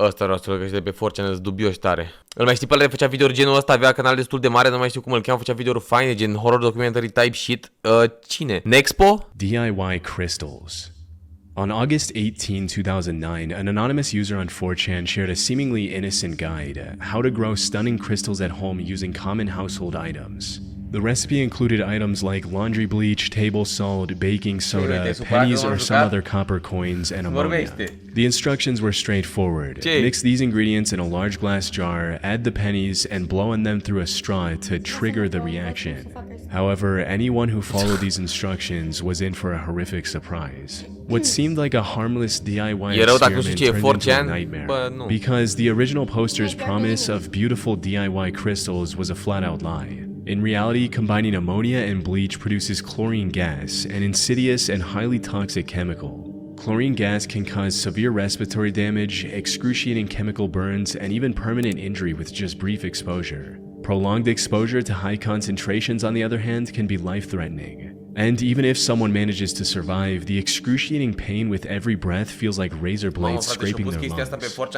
ăsta vreau să-l găsești de pe 4chan, îți dubioși tare. Îl mai știi pe ăla de făcea videouri genul ăsta, avea canal destul de mare, nu mai știu cum îl cheamă, făcea videouri faine, gen horror documentary type shit. Cine? Nexpo? DIY crystals. On August 18, 2009, an anonymous user on 4chan shared a seemingly innocent guide, how to grow stunning crystals at home using common household items. The recipe included items like laundry bleach, table salt, baking soda, pennies or some other copper coins, and ammonia. The instructions were straightforward. Mix these ingredients in a large glass jar, add the pennies, and blow on them through a straw to trigger the reaction. However, anyone who followed these instructions was in for a horrific surprise. What seemed like a harmless DIY experiment turned into a nightmare, because the original poster's promise of beautiful DIY crystals was a flat-out lie. In reality, combining ammonia and bleach produces chlorine gas, an insidious and highly toxic chemical. Chlorine gas can cause severe respiratory damage, excruciating chemical burns, and even permanent injury with just brief exposure. Prolonged exposure to high concentrations, on the other hand, can be life-threatening. And even if someone manages to survive, the excruciating pain with every breath feels like razor blades scraping their lungs.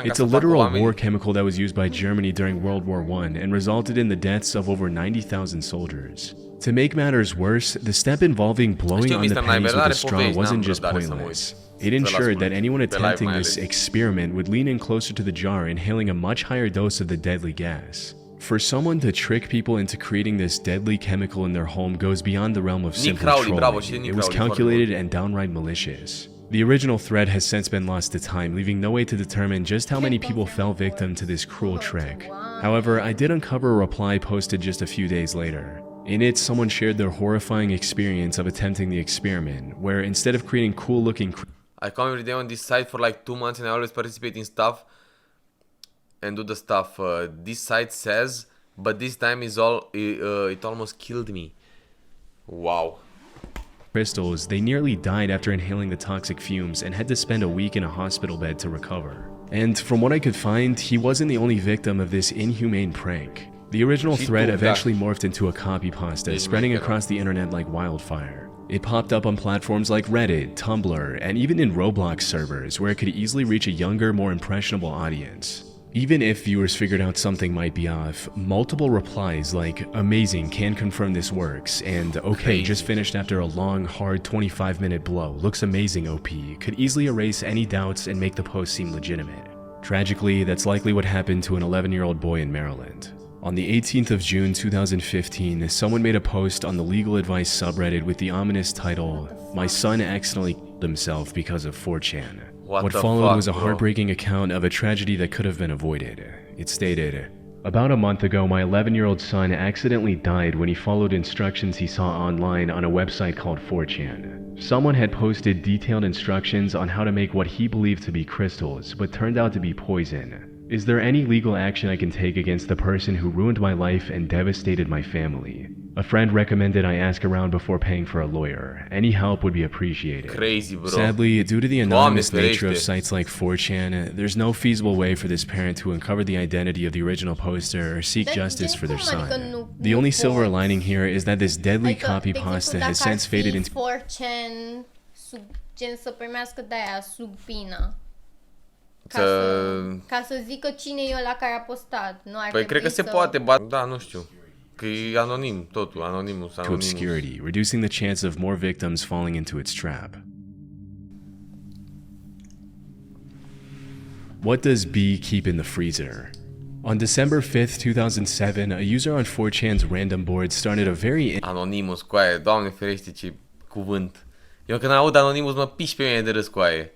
It's a literal war chemical that was used by Germany during World War I and resulted in the deaths of over 90,000 soldiers. To make matters worse, the step involving blowing on the pennies with a straw wasn't just pointless. It ensured that anyone attempting this experiment would lean in closer to the jar, inhaling a much higher dose of the deadly gas. For someone to trick people into creating this deadly chemical in their home goes beyond the realm of simple trolling. It was calculated and downright malicious. The original thread has since been lost to time, leaving no way to determine just how many people fell victim to this cruel trick. However, I did uncover a reply posted just a few days later. In it, someone shared their horrifying experience of attempting the experiment, where instead of creating cool-looking... I come every day on this site for like 2 months and I always participate in stuff and do the stuff this site says, but this time is all it almost killed me. Wow. Crystals, they nearly died after inhaling the toxic fumes and had to spend a week in a hospital bed to recover. And from what I could find, he wasn't the only victim of this inhumane prank. The original thread eventually morphed into a copy pasta, spreading across the internet like wildfire. It popped up on platforms like Reddit, Tumblr, and even in Roblox servers, where it could easily reach a younger, more impressionable audience. Even if viewers figured out something might be off, multiple replies like "amazing, can confirm this works" and "okay, just finished after a long, hard 25-minute blow, looks amazing OP" could easily erase any doubts and make the post seem legitimate. Tragically, that's likely what happened to an 11-year-old boy in Maryland. On the 18th of June 2015, someone made a post on the legal advice subreddit with the ominous title, "My son accidentally killed himself because of 4chan." What followed was a heartbreaking account of a tragedy that could have been avoided. It stated, "About a month ago, my 11-year-old son accidentally died when he followed instructions he saw online on a website called 4chan. Someone had posted detailed instructions on how to make what he believed to be crystals, but turned out to be poison. Is there any legal action I can take against the person who ruined my life and devastated my family? A friend recommended I ask around before paying for a lawyer. Any help would be appreciated." Crazy, bro. Sadly, due to the anonymous nature of sites like 4chan, there's no feasible way for this parent to uncover the identity of the original poster or seek justice for their son. The only silver lining here is that this deadly copy pasta has since faded into 4chan, gen să primească de-aia sub pină. Ca să zică cine e ăla care a postat. Nu ar Păi cred că se poate, da, nu știu. Că e anonim, totul, anonimus. To obscurity, reducing the chance of more victims falling into its trap. What does B keep in the freezer? On December 5th, 2007, a user on 4chan's random board started a very... Anonimus, coaie, Doamne ferește ce cuvânt. Eu când aud Anonimus mă piși pe mine de râs, coaie.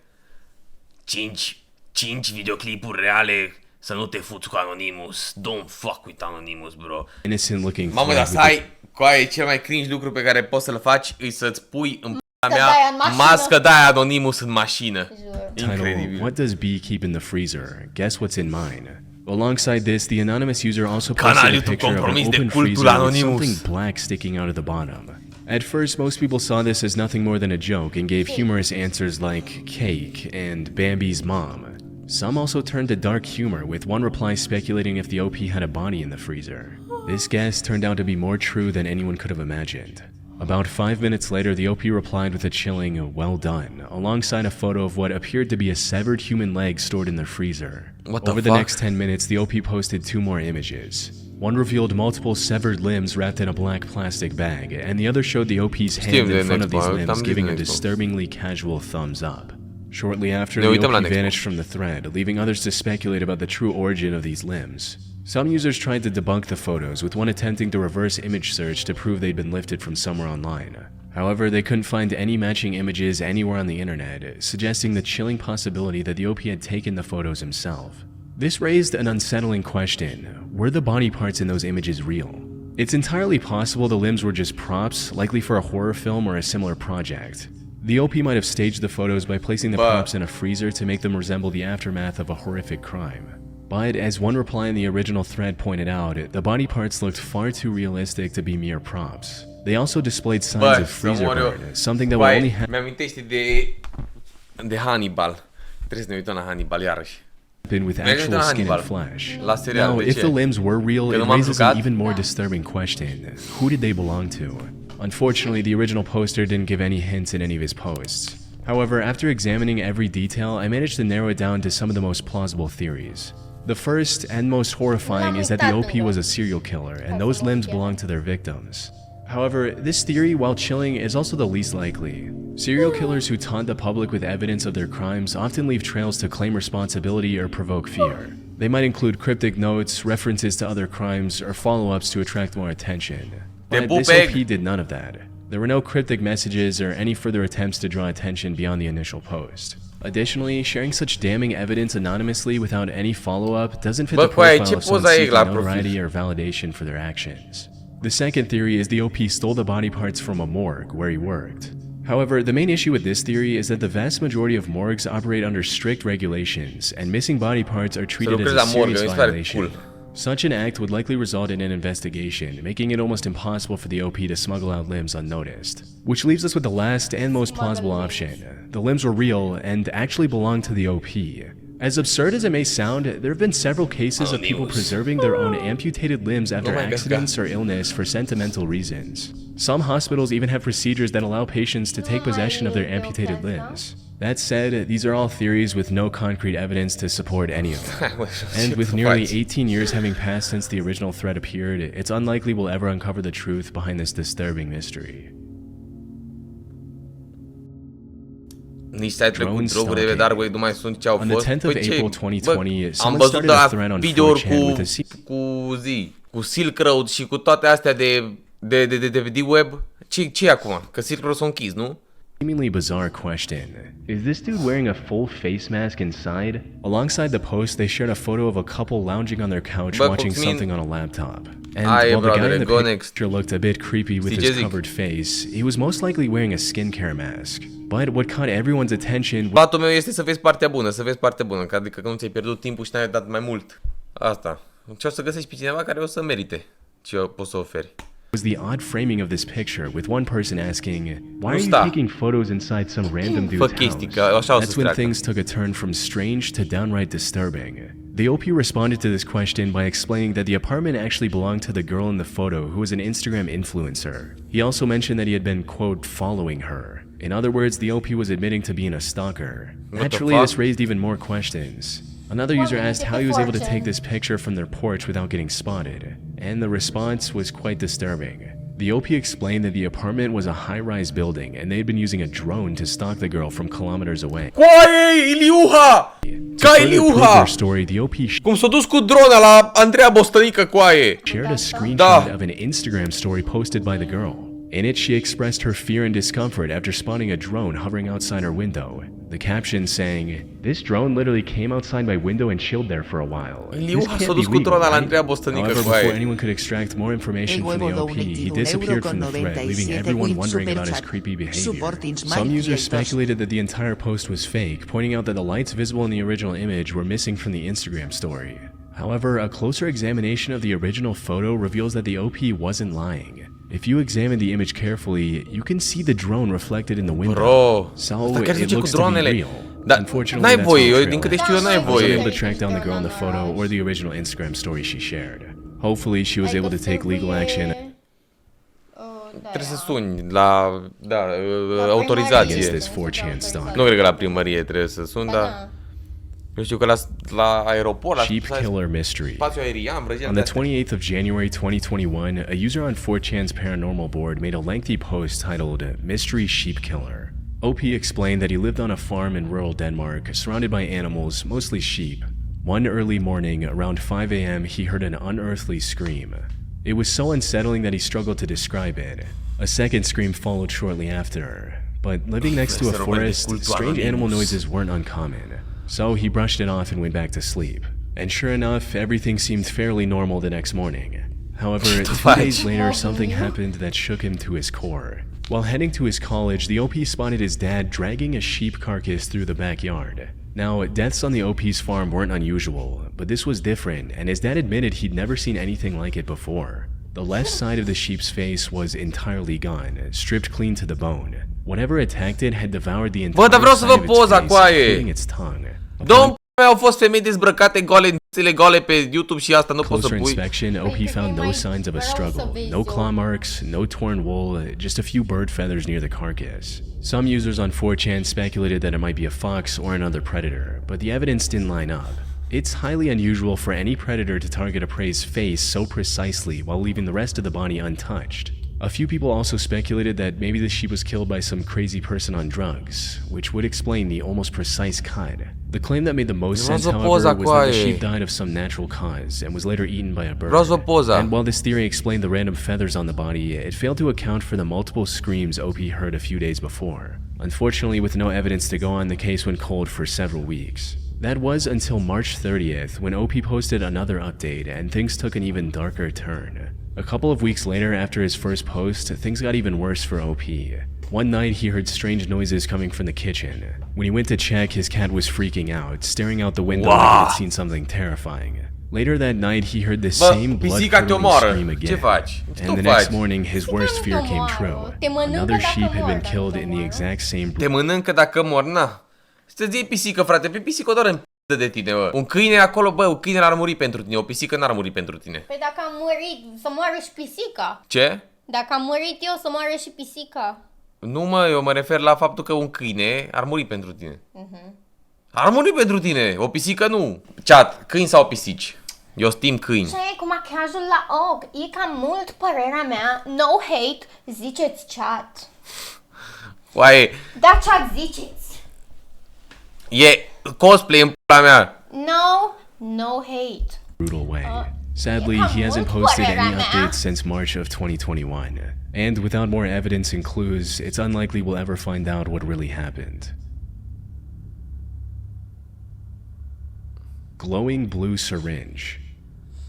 5 videoclipuri reale, să nu te fuți cu Anonymous. Don't fuck with Anonymous, bro. Innocent looking. Mamă, dar să ai, coaie, cel mai cringe lucru pe care poți să-l faci e să-ți pui în mea mască de-aia Anonymous în mașină. Incredibil. What does B keep in the freezer? Guess what's in mine? Alongside this, the anonymous user also posted a picture of an open freezer with something black sticking out of the bottom. At first, most people saw this as nothing more than a joke and gave humorous answers like cake and Bambi's mom. Some also turned to dark humor, with one reply speculating if the OP had a body in the freezer. This guess turned out to be more true than anyone could have imagined. About 5 minutes later, the OP replied with a chilling, "Well done," alongside a photo of what appeared to be a severed human leg stored in their freezer. Over the next 10 minutes, the OP posted 2 more images. One revealed multiple severed limbs wrapped in a black plastic bag, and the other showed the OP's hand in front of these limbs, giving a disturbingly casual thumbs up. Shortly after, the OP vanished from the thread, leaving others to speculate about the true origin of these limbs. Some users tried to debunk the photos, with one attempting to reverse image search to prove they'd been lifted from somewhere online. However, they couldn't find any matching images anywhere on the internet, suggesting the chilling possibility that the OP had taken the photos himself. This raised an unsettling question: were the body parts in those images real? It's entirely possible the limbs were just props, likely for a horror film or a similar project. The OP might have staged the photos by placing the props in a freezer to make them resemble the aftermath of a horrific crime. But as one reply in the original thread pointed out, the body parts looked far too realistic to be mere props. They also displayed signs of freezer burn, something that would only happen de Hannibal. Trebuie să ne uităm la Hannibal iarăși. With actual skin and flesh. Now, if the limbs were real, it raises an even more disturbing question. Who did they belong to? Unfortunately, the original poster didn't give any hints in any of his posts. However, after examining every detail, I managed to narrow it down to some of the most plausible theories. The first and most horrifying is that the OP was a serial killer, and those limbs belonged to their victims. However, this theory, while chilling, is also the least likely. Serial killers who taunt the public with evidence of their crimes often leave trails to claim responsibility or provoke fear. They might include cryptic notes, references to other crimes, or follow-ups to attract more attention. But this OP did none of that. There were no cryptic messages or any further attempts to draw attention beyond the initial post. Additionally, sharing such damning evidence anonymously without any follow-up doesn't fit the profile of someone seeking notoriety or validation for their actions. The second theory is the OP stole the body parts from a morgue where he worked. However, the main issue with this theory is that the vast majority of morgues operate under strict regulations, and missing body parts are treated as a serious violation. Such an act would likely result in an investigation, making it almost impossible for the OP to smuggle out limbs unnoticed. Which leaves us with the last and most plausible option. The limbs were real and actually belonged to the OP. As absurd as it may sound, there have been several cases of people preserving their own amputated limbs after accidents or illness for sentimental reasons. Some hospitals even have procedures that allow patients to take possession of their amputated limbs. That said, these are all theories with no concrete evidence to support any of them. And with nearly 18 years having passed since the original thread appeared, it's unlikely we'll ever uncover the truth behind this disturbing mystery. Nici stai trecut droguri de dar, băi, nu mai sunt ce au fost. On the 10th of April 2020, am someone văzut started a thread on 4chan cu Silk Road și cu toate astea de deep web. Ce e acum? Că Silk Road s-a închis, nu? Seemingly bizarre question. Is this dude wearing a full face mask inside? Alongside the post, they shared a photo of a couple lounging on their couch watching something on a laptop. And while the guy in the picture looked a bit creepy with his covered face, he was most likely wearing a skincare mask. But what caught everyone's attention... Sfatul meu este să vezi partea bună, adică că nu ți-ai pierdut timpul și n-ai dat mai mult. Asta. Ce o să găsești pe cineva care o să merite ce poți să oferi. Was the odd framing of this picture, with one person asking, "Why are you taking photos inside some random dude's house?" That's when things took a turn from strange to downright disturbing. The OP responded to this question by explaining that the apartment actually belonged to the girl in the photo, who was an Instagram influencer. He also mentioned that he had been, quote, following her. In other words, the OP was admitting to being a stalker. Naturally, this raised even more questions. Another user asked how he was able to take this picture from their porch without getting spotted, and the response was quite disturbing. The OP explained that the apartment was a high-rise building, and they had been using a drone to stalk the girl from kilometers away. Coaie, Iliuha! Ca Iliuha! Story, the OP cum s-a dus cu drona la Andreea Bostănică, coaie! Shared a screenshot of an Instagram story posted by the girl. In it, she expressed her fear and discomfort after spotting a drone hovering outside her window. The caption saying, "This drone literally came outside my window and chilled there for a while. This can't be legal, right?" However, before anyone could extract more information from the OP, he disappeared from the thread, leaving everyone wondering about his creepy behavior. Some users speculated that the entire post was fake, pointing out that the lights visible in the original image were missing from the Instagram story. However, a closer examination of the original photo reveals that the OP wasn't lying. If you examine the image carefully, you can see the drone reflected in the window. Bro, so it looks to be real. Unfortunately, that's I was unable to track down the girl in the photo or the original Instagram story she shared. Hopefully, she was able to take legal action. trebuie să suni la autorizație. Against this 4chan stock. Nu cred că la primărie trebuie să suni, dar eu știu că la aeroport, la Sheep killer mystery. spațiu aerian, On the 28th of January 2021, a user on 4chan's paranormal board made a lengthy post titled Mystery Sheep Killer. OP explained that he lived on a farm in rural Denmark, surrounded by animals, mostly sheep. One early morning, around 5 a.m., he heard an unearthly scream. It was so unsettling that he struggled to describe it. A second scream followed shortly after, but living next to a forest, strange animal noises weren't uncommon. So he brushed it off and went back to sleep. And sure enough, everything seemed fairly normal the next morning. However, 2 days later, something happened that shook him to his core. While heading to his college, the OP spotted his dad dragging a sheep carcass through the backyard. Now, deaths on the OP's farm weren't unusual, but this was different, and his dad admitted he'd never seen anything like it before. The left side of the sheep's face was entirely gone, stripped clean to the bone. Whatever attacked it had devoured the entire dar vreau să side văd of its poza face, cu aia. including its tongue. Domn, au fost femei dezbrăcate gole pe YouTube și asta nu poți să Closer pui. inspection, OP found no signs of a struggle, no claw marks, no torn wool, just a few bird feathers near the carcass. Some users on 4chan speculated that it might be a fox or another predator, but the evidence didn't line up. It's highly unusual for any predator to target a prey's face so precisely while leaving the rest of the body untouched. A few people also speculated that maybe the sheep was killed by some crazy person on drugs, which would explain the almost precise cut. The claim that made the most sense, however, was that the sheep died of some natural cause and was later eaten by a bird. And while this theory explained the random feathers on the body, it failed to account for the multiple screams OP heard a few days before. Unfortunately, with no evidence to go on, the case went cold for several weeks. That was until March 30th, when OP posted another update and things took an even darker turn. A couple of weeks later, after his first post, things got even worse for OP. One night, he heard strange noises coming from the kitchen. When he went to check, his cat was freaking out, staring out the window like it had seen something terrifying. Later that night, he heard the same blood-curdling scream again. And the next morning, his worst fear came true. Another sheep had been killed in the exact same... Te mănâncă dacă mor, na. Să-ți iei pisică, frate, pe pisică doar în de tine, bă. Un câine acolo, bă, un câine ar muri pentru tine, o pisică n-ar muri pentru tine. Păi dacă am murit, să moară și pisica. Ce? Dacă am murit eu, să moară și pisica. Nu, mă, eu mă refer la faptul că un câine ar muri pentru tine. Ar muri pentru tine, o pisică nu. Chat, câini sau pisici? Eu stim câini. Ce e cu machiajul la ochi? E cam mult, părerea mea. No hate, ziceți chat. Oaie, Da, chat, ziceți. e cosplay în pula mea. No hate. Brutal way. Sadly, he hasn't posted any updates since March of 2021. And without more evidence and clues, it's unlikely we'll ever find out what really happened. Glowing blue syringe.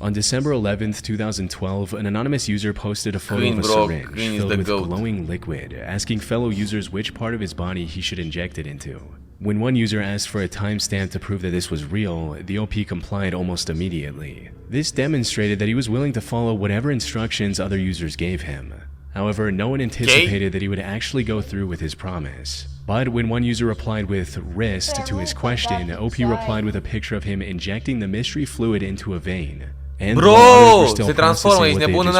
On December 11th, 2012, an anonymous user posted a photo of a syringe filled with glowing liquid, asking fellow users which part of his body he should inject it into. When one user asked for a timestamp to prove that this was real, the OP complied almost immediately. This demonstrated that he was willing to follow whatever instructions other users gave him. However, no one anticipated that he would actually go through with his promise. But when one user replied with wrist to his question, OP replied with a picture of him injecting the mystery fluid into a vein. And Bro, se transformă, ești nebun în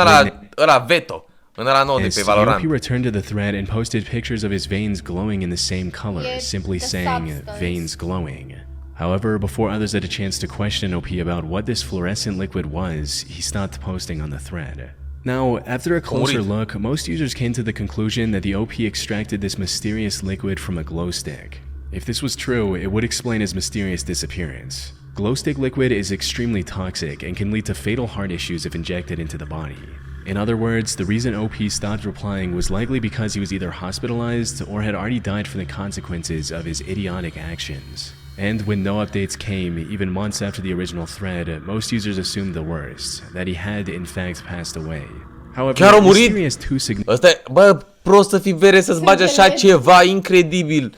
ăla Veto. În ăla nou de pe Valorant. OP returned to the thread and posted pictures of his veins glowing in the same color, simply saying, veins glowing. However, before others had a chance to question OP about what this fluorescent liquid was, he stopped posting on the thread. Now, after a closer look, most users came to the conclusion that the OP extracted this mysterious liquid from a glow stick. If this was true, it would explain his mysterious disappearance. Glow stick liquid is extremely toxic and can lead to fatal heart issues if injected into the body. In other words, the reason OP stopped replying was likely because he was either hospitalized or had already died from the consequences of his idiotic actions. And when no updates came, even months after the original thread, most users assumed the worst, that he had in fact passed away. However, this theory has two significant... Ăsta, bă, prost să fii vere să-ți bagi așa ceva incredibil.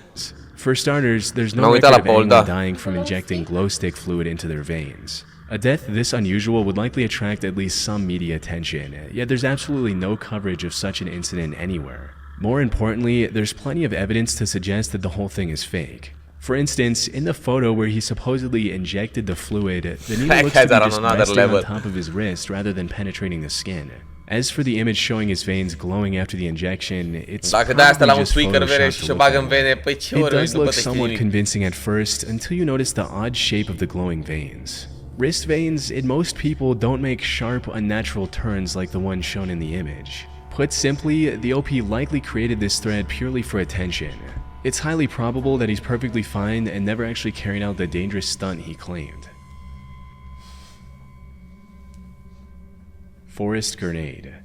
For starters, there's no record of anyone dying from injecting glow stick fluid into their veins. A death this unusual would likely attract at least some media attention, yet there's absolutely no coverage of such an incident anywhere. More importantly, there's plenty of evidence to suggest that the whole thing is fake. For instance, in the photo where he supposedly injected the fluid, the needle looks to be just resting on top of his wrist rather than penetrating the skin. As for the image showing his veins glowing after the injection, it's Dacă dai asta la probably un just tweaker vede Photoshop și to se look bagă în cool. vene, păi ce It ori does nu look poate somewhat nimic. convincing at first until you notice the odd shape of the glowing veins. Wrist veins in most people don't make sharp, unnatural turns like the one shown in the image. Put simply, the OP likely created this thread purely for attention. It's highly probable that he's perfectly fine and never actually carried out the dangerous stunt he claimed. Forest grenade.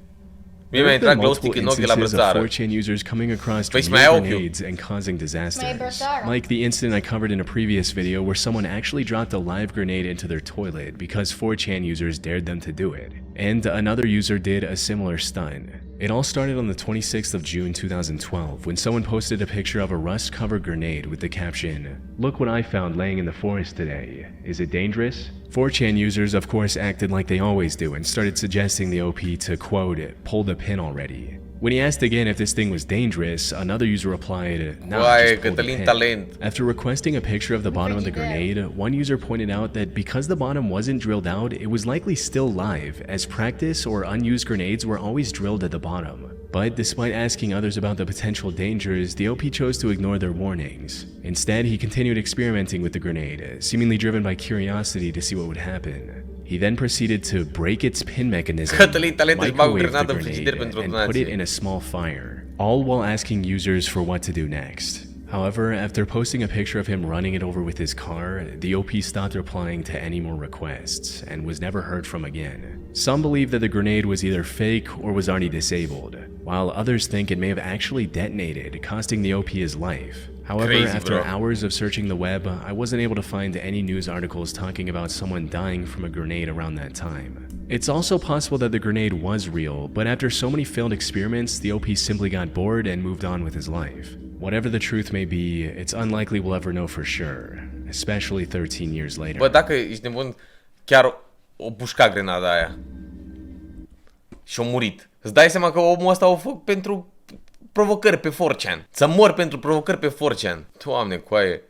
Mie mi-a intrat glow stick în ochi la brățară. 4chan users coming across Păi și real mai ai ochiul. grenades and causing disasters. brățară. Like the incident I covered in a previous video where someone actually dropped a live grenade into their toilet because 4chan users dared them to do it. And another user did a similar stunt. It all started on the 26th of June 2012 when someone posted a picture of a rust-covered grenade with the caption, "Look what I found laying in the forest today. Is it dangerous?" 4chan users of course acted like they always do and started suggesting the OP to, quote, "pull the pin already." When he asked again if this thing was dangerous, another user replied, "Nah, Coaie, just pull the Cătălin pin." talent. After requesting a picture of the bottom of the grenade, one user pointed out that because the bottom wasn't drilled out, it was likely still live, as practice or unused grenades were always drilled at the bottom. But despite asking others about the potential dangers, the OP chose to ignore their warnings. Instead, he continued experimenting with the grenade, seemingly driven by curiosity to see what would happen. He then proceeded to break its pin mechanism, Cătălin talent își bagă o microwave grenadă the în frigider grenade, pentru o and put it in donație. a small fire, all while asking users for what to do next. However, after posting a picture of him running it over with his car, the OP stopped replying to any more requests and was never heard from again. Some believe that the grenade was either fake or was already disabled, while others think it may have actually detonated, costing the OP his life. However, Crazy, after bro. hours of searching the web, I wasn't able to find any news articles talking about someone dying from a grenade around that time. It's also possible that the grenade was real, but after so many failed experiments, the OP simply got bored and moved on with his life. Whatever the truth may be, it's unlikely we'll ever know for sure, especially 13 years later. Bă, dacă ești nebun, chiar o pușca grenada aia. Și-a murit. Îți dai seama că omul ăsta o făcut pentru provocări pe 4chan. Să mor pentru provocări pe 4chan. Doamne, coaie.